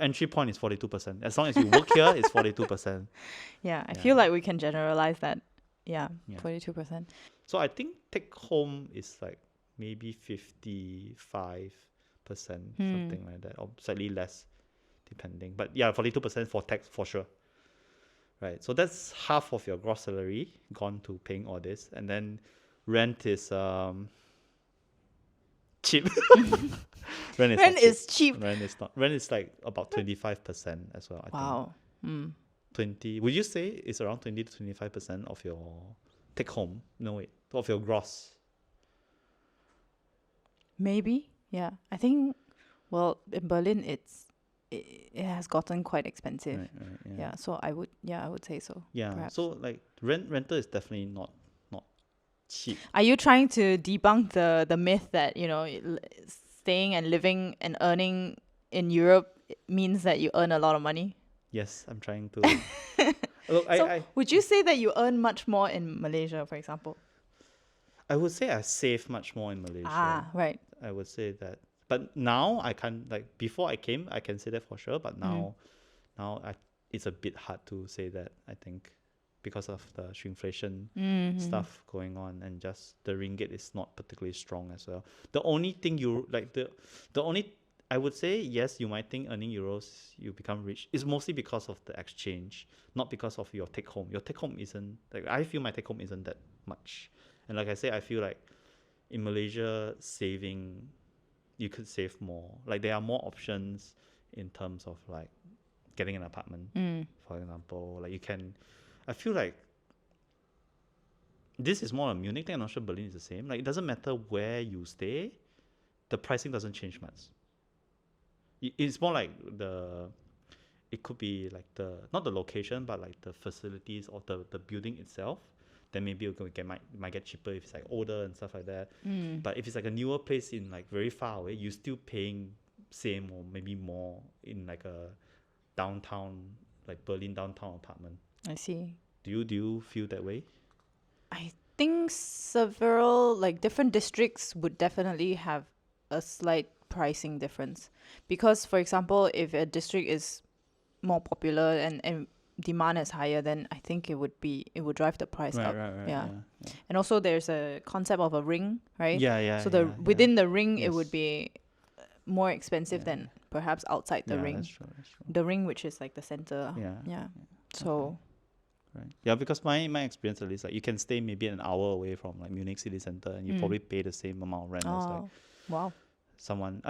A: entry point is 42%, as long as you work here, it's 42%.
B: Yeah, I
A: Yeah.
B: feel like we can generalize that. Yeah,
A: Yeah.
B: 42%.
A: So I think take home is like maybe 55%, something like that, or slightly less, depending. But yeah, 42% for tax for sure. Right. So that's half of your gross salary gone to paying all this, and then rent is cheap. Rent is
B: Rent
A: not
B: is cheap.
A: Rent is not. Rent is like about 25% as well. I
B: Wow.
A: think 20. Would you say it's around 20 to 25% of your take home? No, wait, of your gross.
B: Maybe. Yeah. I think, well, in Berlin, it has gotten quite expensive.
A: Right,
B: Yeah. So I would say so.
A: Yeah.
B: Perhaps.
A: So like rental is definitely not cheap.
B: Are you trying to debunk the myth that, staying and living and earning in Europe means that you earn a lot of money?
A: Yes, I'm trying to. Look,
B: So would you say that you earn much more in Malaysia, for example?
A: I would say I save much more in Malaysia.
B: Ah, right.
A: I would say that. But now I can't, like before I came, I can say that for sure. But now it's a bit hard to say that, I think, because of the shrinkflation stuff going on, and just the ringgit is not particularly strong as well. The only thing I would say, yes, you might think earning euros you become rich. It's mostly because of the exchange, not because of your take home. Your take home isn't, like, I feel my take home isn't that much. And like I say, I feel like in Malaysia, saving, you could save more. Like there are more options in terms of like getting an apartment, for example. Like you can, I feel like this is more a Munich thing. I'm not sure Berlin is the same. Like it doesn't matter where you stay, the pricing doesn't change much. It's more like it could be like not the location, but like the facilities or the building itself. then maybe might get cheaper if it's like older and stuff like that. But if it's like a newer place in like very far away, you're still paying same or maybe more in like a downtown, like Berlin downtown apartment.
B: I see.
A: Do you feel that way?
B: I think several like different districts would definitely have a slight pricing difference, because for example, if a district is more popular and demand is higher, then I think it would drive the price up.
A: Right.
B: Yeah. And also there's a concept of a ring, right?
A: Yeah.
B: So within the ring,
A: Yes.
B: it would be more expensive than perhaps outside the ring.
A: That's true.
B: The ring, which is like the center.
A: Yeah.
B: So.
A: Right. Yeah, because my experience at least, like you can stay maybe an hour away from like Munich city center and you probably pay the same amount of rent as like
B: wow.
A: someone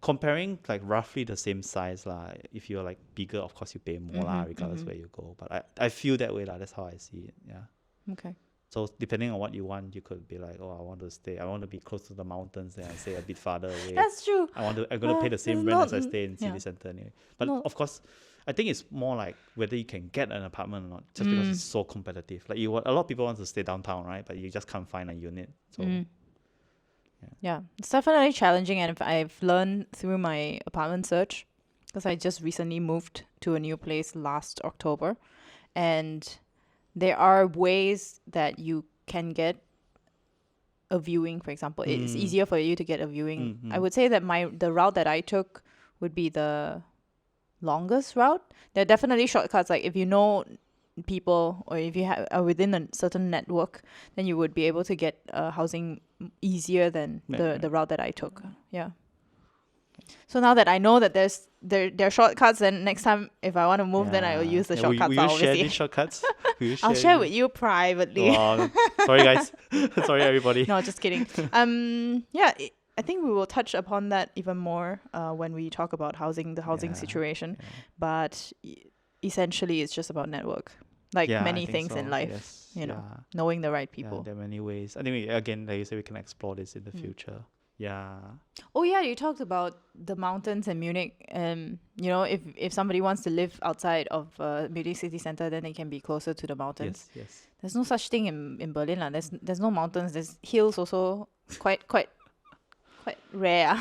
A: comparing like roughly the same size lah. If you're like bigger, of course you pay more lah, regardless where you go. But I feel that way lah. That's how I see it. Yeah.
B: Okay.
A: So depending on what you want, you could be like, I want to be close to the mountains, then I stay a bit farther away.
B: That's true.
A: I'm gonna pay the same rent as I stay in city center anyway. But of course, I think it's more like whether you can get an apartment or not, just because it's so competitive. Like a lot of people want to stay downtown, right? But you just can't find a unit. So
B: yeah, it's definitely challenging, and I've learned through my apartment search, because I just recently moved to a new place last October, and there are ways that you can get a viewing. For example, it's easier for you to get a viewing. I would say that the route that I took would be the longest route. There are definitely shortcuts, like if you know people or if you are within a certain network, then you would be able to get housing easier than the route that I took. Yeah. So now that I know that there are shortcuts, then next time if I want to move, then I will use the shortcuts.
A: Will you share these shortcuts?
B: I'll share with you privately.
A: Sorry guys. Sorry everybody.
B: No, just kidding. I think we will touch upon that even more when we talk about the housing situation.
A: Yeah.
B: But essentially, it's just about network, like many things in life.
A: Yes.
B: You know, knowing the right people.
A: There are many ways. I think again, like you said, we can explore this in the future. Yeah.
B: Oh yeah, you talked about the mountains in Munich. You know, if somebody wants to live outside of Munich city center, then they can be closer to the mountains.
A: Yes.
B: There's no such thing in Berlin lah. There's no mountains. There's hills also. Quite rare.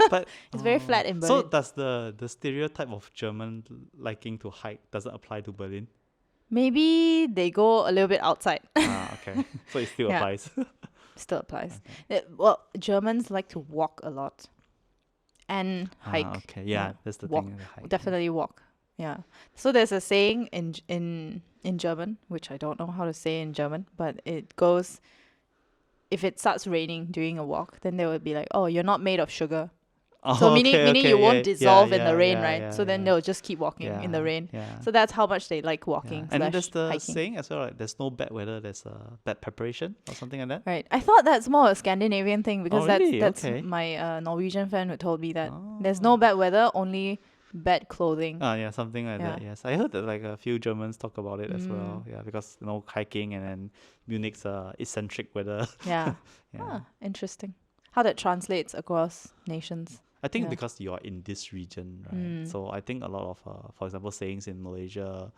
A: But
B: it's very flat in Berlin.
A: So does the stereotype of German liking to hike doesn't apply to Berlin?
B: Maybe they go a little bit outside.
A: Okay. So it still applies.
B: Still applies. Well, Germans like to walk a lot and hike.
A: Okay. Yeah, that's the thing.
B: Definitely walk. Yeah. So there's a saying in German, which I don't know how to say in German, but it goes, if it starts raining during a walk, then they will be like, "Oh, you're not made of sugar." So meaning you won't dissolve in the rain, right? So then they'll just keep walking in the rain.
A: Yeah.
B: So that's how much they like walking.
A: And there's the
B: hiking.
A: saying as well, like, there's no bad weather, there's bad preparation or something like that.
B: Right. I thought that's more a Scandinavian thing, because
A: really?
B: that's
A: Okay.
B: my Norwegian friend who told me that there's no bad weather, only bad clothing.
A: Something like that. Yes, I heard that like a few Germans talk about it as well. Yeah, because hiking and then Munich's eccentric weather.
B: Yeah. Interesting. How that translates across nations.
A: I think because you are in this region, right? So I think a lot of, for example, sayings in Malaysia,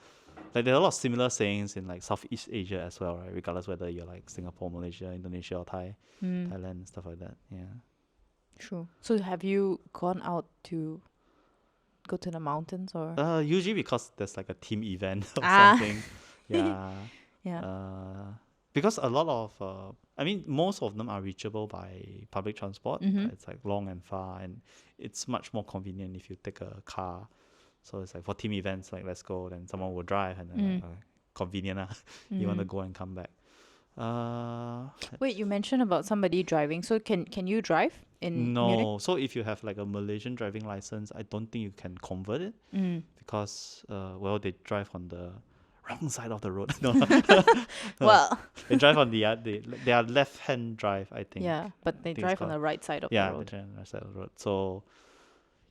A: like there are a lot of similar sayings in like Southeast Asia as well, right? Regardless whether you're like Singapore, Malaysia, Indonesia, or Thailand, stuff like that. Yeah.
B: True. So have you gone out to go to the mountains or?
A: Usually because there's like a team event or something. Yeah. Because a lot of, most of them are reachable by public transport. It's like long and far, and it's much more convenient if you take a car. So it's like for team events, like let's go, then someone will drive, and then convenient. You want to go and come back.
B: Wait, you mentioned about somebody driving. So can you drive in Munich?
A: No. So if you have like a Malaysian driving license, I don't think you can convert it because they drive on the wrong side of the road. No.
B: Well,
A: they drive on they are left-hand drive, I think.
B: Yeah, but they drive on the right side of the road.
A: Yeah, they drive on the right side of the road. So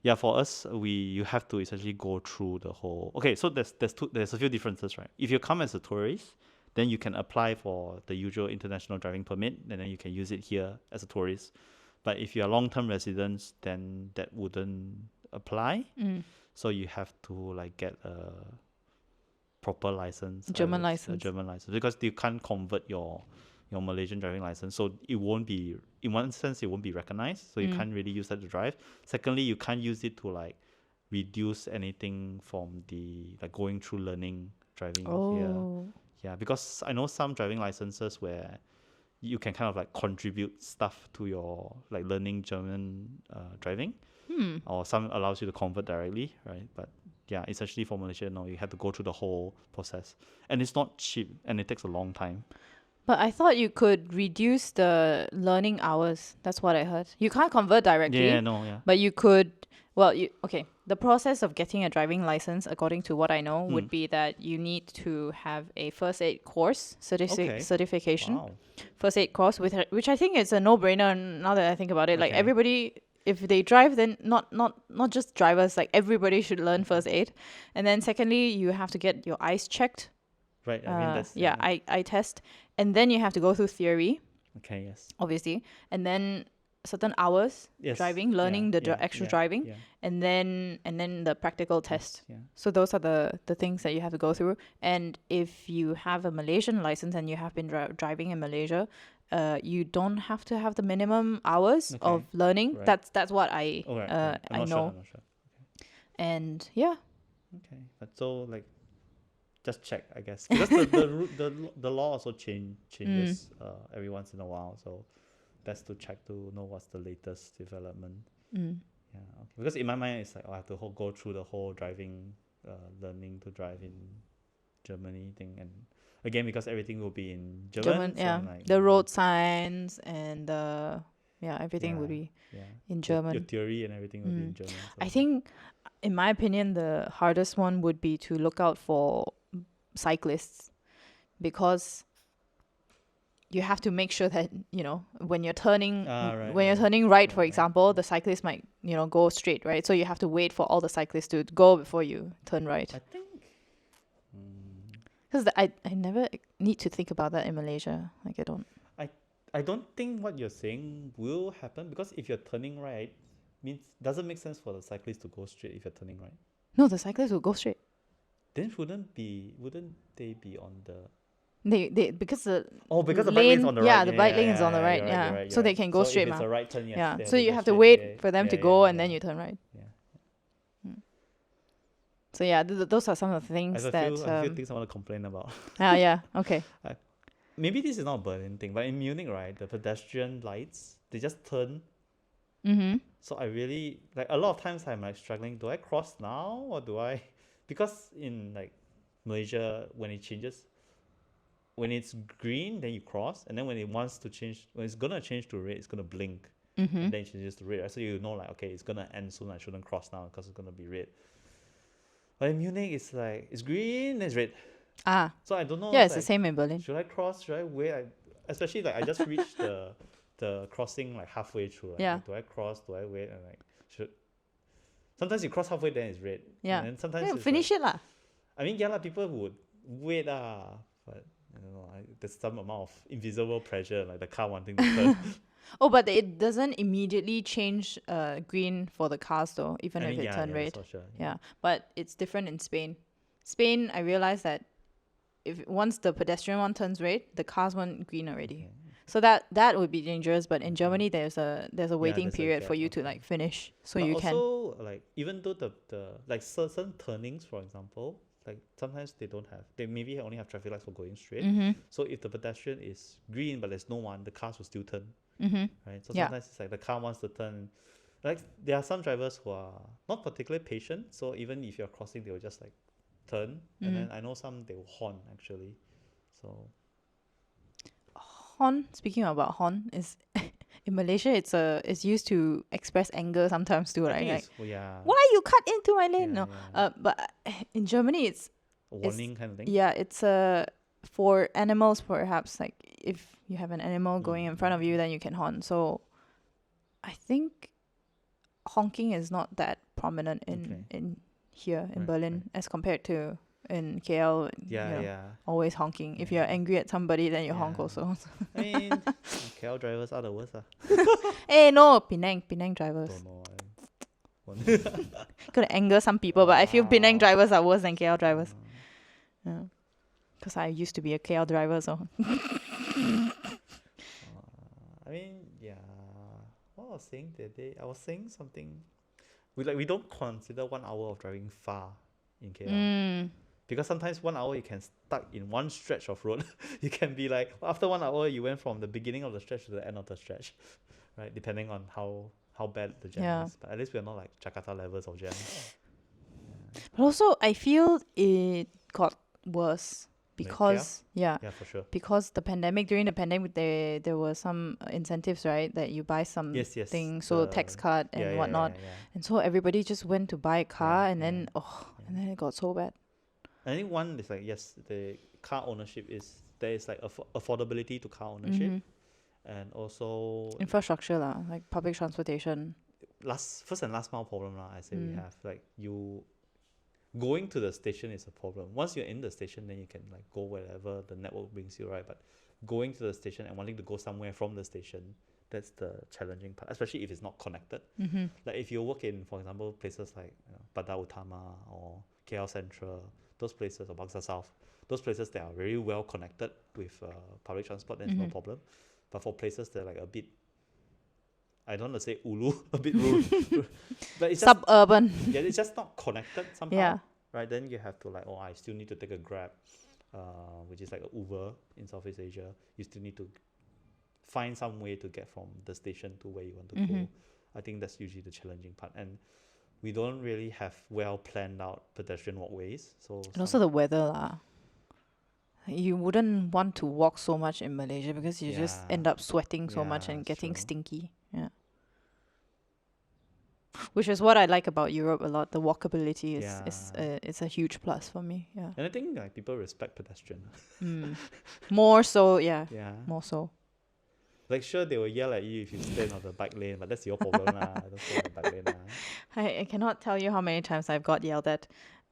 A: yeah, for us, you have to essentially go through the whole. Okay, so there's a few differences, right? If you come as a tourist, then you can apply for the usual international driving permit, and then you can use it here as a tourist. But if you're long-term residents, then that wouldn't apply. So you have to like get a proper license.
B: German
A: A
B: license.
A: German license, because you can't convert your Malaysian driving license, so it won't be, in one sense it won't be recognized, so you can't really use that to drive. Secondly, you can't use it to like reduce anything from the like going through learning driving here. Yeah, because I know some driving licenses where you can kind of like contribute stuff to your like learning German driving, or some allows you to convert directly, right? But yeah, essentially for Malaysia, no, you have to go through the whole process, and it's not cheap, and it takes a long time.
B: But I thought you could reduce the learning hours. That's what I heard. You can't convert directly.
A: Yeah, no, yeah.
B: But you could. Well, okay. The process of getting a driving license, according to what I know, would be that you need to have a first aid course certification.
A: Wow.
B: First aid course, which I think is a no-brainer now that I think about it. Like
A: Okay.
B: everybody, if they drive, then not just drivers. Like everybody should learn first aid. And then secondly, you have to get your eyes checked.
A: Right, I mean that's
B: eye test, and then you have to go through theory,
A: okay, yes.
B: obviously, and then certain hours
A: Yes.
B: driving, learning
A: Yeah,
B: the extra driving,
A: yeah.
B: and then the practical test.
A: Yeah.
B: So those are the things that you have to go through. And if you have a Malaysian license and you have been driving in Malaysia, you don't have to have the minimum hours of learning.
A: Right.
B: That's what I
A: Right.
B: I
A: I'm
B: know.
A: not sure.
B: And yeah.
A: Okay, but so like, just check, I guess, because the law also changes every once in a while, so best to check to know what's the latest development. Yeah, okay. Because in my mind it's like, I have to go through the whole driving learning to drive in Germany thing, and again because everything will be in German, so
B: yeah,
A: I'm like,
B: the road signs and everything would be in German.
A: Your theory and everything will be in German. So.
B: I think, in my opinion, the hardest one would be to look out for cyclists, because you have to make sure that when you're turning turning right, for example, the cyclist might go straight, right? So you have to wait for all the cyclists to go before you turn right.
A: I think
B: because I never need to think about that in Malaysia. Like
A: I don't think what you're saying will happen, because if you're turning right, doesn't make sense for the cyclist to go straight if you're turning right.
B: No, the cyclist will go straight.
A: Then wouldn't they be on the
B: they because the
A: because the
B: lane,
A: bike lane is on the right.
B: the bike lane is on the right,
A: you're right,
B: so they can go
A: so
B: straight.
A: If it's a right turn, yes,
B: yeah,
A: they
B: so you have to
A: go
B: wait
A: straight.
B: for them to go, and then you turn right.
A: Yeah.
B: So yeah, those are some of the things
A: I
B: that
A: feel things I want to complain about.
B: yeah, okay.
A: Maybe this is not a Berlin thing, but in Munich, right, the pedestrian lights, they just turn. So I really like, a lot of times I'm like struggling, do I cross now or do I, because in like Malaysia, when it changes, when it's green then you cross, and then when it's gonna change to red, it's gonna blink, and then it changes to red, right? So you know, like, okay, it's gonna end soon, I shouldn't cross now because it's gonna be red. But in Munich, it's like, it's green, then it's red. So I don't know.
B: Yeah, it's
A: like,
B: the same in Berlin.
A: should I cross? Should I wait? Especially like I just reached the crossing like halfway through. Right?
B: Yeah.
A: Like, do I cross? Do I wait? And like, sometimes you cross halfway, then it's red.
B: Yeah.
A: And then sometimes it's
B: finish
A: like,
B: it lah.
A: I mean, people would wait but I don't know. There's some amount of invisible pressure, like the car wanting to turn.
B: Oh, but it doesn't immediately change green for the cars though, even if it turned red.
A: For sure,
B: Yeah, but it's different in Spain. Spain, I realized that if once the pedestrian one turns red, the cars went green already.
A: Okay.
B: So that would be dangerous. But in Germany, there's a waiting
A: there's a
B: period
A: gap,
B: for you to
A: okay.
B: like finish, so
A: but
B: you
A: also, like, even though the like certain turnings, for example, like sometimes they maybe only have traffic lights for going straight. So if the pedestrian is green but there's no one, the cars will still turn. Right. So sometimes it's like the car wants to turn. Like there are some drivers who are not particularly patient. So even if you're crossing, they will just like turn, and then I know some they will horn actually. So
B: horn. Speaking about horn, is in Malaysia, it's used to express anger sometimes too,
A: I
B: right?
A: think
B: Like,
A: it's,
B: why you cut into my lane?
A: Yeah,
B: No, but in Germany, it's
A: a warning kind of thing.
B: yeah, it's for animals perhaps. Like if you have an animal going in front of you, then you can honk. So I think honking is not that prominent in here in Berlin as compared to in KL. Always honking. If you're angry at somebody, then you honk also.
A: I mean, KL drivers are the worst.
B: Hey, no, Penang drivers.
A: Don't know.
B: Could anger some people, but I feel Penang drivers are worse than KL drivers. Yeah. Because I used to be a KL driver, so.
A: I mean, yeah. What I was saying that day, I was saying something. We don't consider 1 hour of driving far in KL. Because sometimes 1 hour you can stuck in one stretch of road. You can be like, after 1 hour you went from the beginning of the stretch to the end of the stretch, right? Depending on how bad the jam is. But at least we're not like Jakarta levels of jam.
B: But also, I feel it got worse because
A: yeah, for sure.
B: Because during the pandemic, there were some incentives, right? That you buy something, so tax cut and whatnot, and so everybody just went to buy a car, and then and then it got so bad.
A: I think one is like, yes, the car ownership there is like affordability to car ownership, and also
B: infrastructure like public transportation.
A: First and last mile problem I say we have, like, you going to the station is a problem. Once you're in the station, then you can like go wherever the network brings you, right? But going to the station and wanting to go somewhere from the station, that's the challenging part, especially if it's not connected. Like if you work in, for example, places like Bandar Utama or KL Central, those places, or Bangsar South, those places that are very well connected with public transport, then it's no problem. But for places that are like a bit, I don't want to say ulu, a bit rural, but it's just
B: suburban.
A: Yeah, it's just not connected somehow, right? Then you have to like, I still need to take a Grab, which is like an Uber in Southeast Asia. You still need to find some way to get from the station to where you want to go. I think that's usually the challenging part, and we don't really have well planned out pedestrian walkways. And
B: also the weather lah. You wouldn't want to walk so much in Malaysia because you just end up sweating so much and getting stinky. Yeah. Which is what I like about Europe a lot. The walkability is a huge plus for me. Yeah.
A: And I think like people respect pedestrian.
B: More so, more so.
A: Like sure they will yell at you if you stand on the bike lane, but that's your problem lah. Don't stand on the bike lane lah.
B: I cannot tell you how many times I've got yelled at.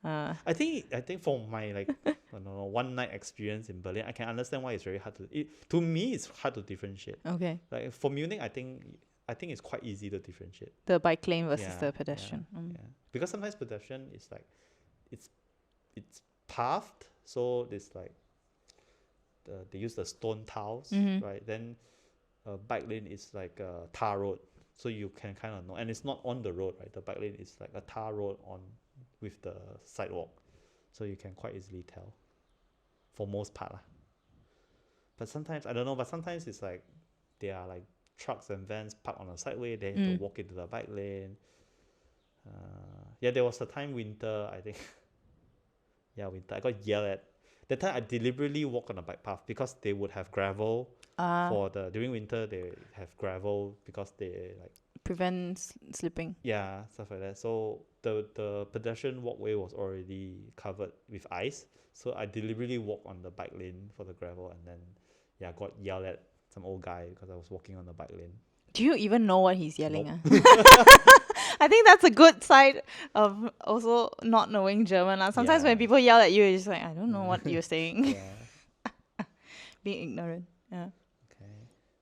A: I think from my like I don't know, one night experience in Berlin, I can understand why it's very hard to me it's hard to differentiate.
B: Okay.
A: Like for Munich, I think it's quite easy to differentiate
B: the bike lane versus the pedestrian.
A: Because sometimes pedestrian is like it's paved, so it's like they use the stone tiles, right? Then bike lane is like a tar road, so you can kind of know, and it's not on the road, right? The bike lane is like a tar road with the sidewalk, so you can quite easily tell for most part lah. But sometimes I don't know, but sometimes it's like they are like trucks and vans parked on the sideway, they have to walk into the bike lane. There was a time winter, I think. Winter, I got yelled at. That time I deliberately walk on the bike path because they would have gravel. During winter they have gravel because they like
B: prevent slipping.
A: Yeah, stuff like that. So the pedestrian walkway was already covered with ice. So I deliberately walked on the bike lane for the gravel, and then got yelled at some old guy because I was walking on the bike lane.
B: Do you even know what he's yelling
A: at?
B: I think that's a good side of also not knowing German. Sometimes when people yell at you, it's just like, I don't know what you're saying. Being ignorant. Yeah.
A: Okay.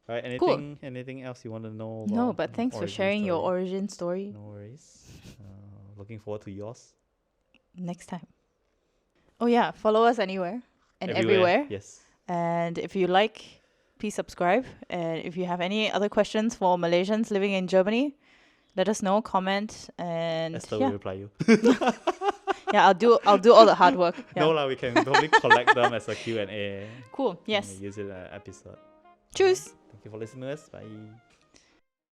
A: All right. Anything else you want to know about?
B: No, but thanks for sharing your origin story.
A: No worries. Looking forward to yours.
B: Next time. Oh yeah, follow us anywhere and everywhere.
A: Yes.
B: And if you like, please subscribe. And if you have any other questions for Malaysians living in Germany, let us know, comment, and
A: Esther will reply you.
B: I'll do all the hard work. Yeah.
A: No, we can probably collect them as a Q&A.
B: Cool. Yes.
A: Use it in an episode.
B: Cheers.
A: Thank you for listening to us. Bye.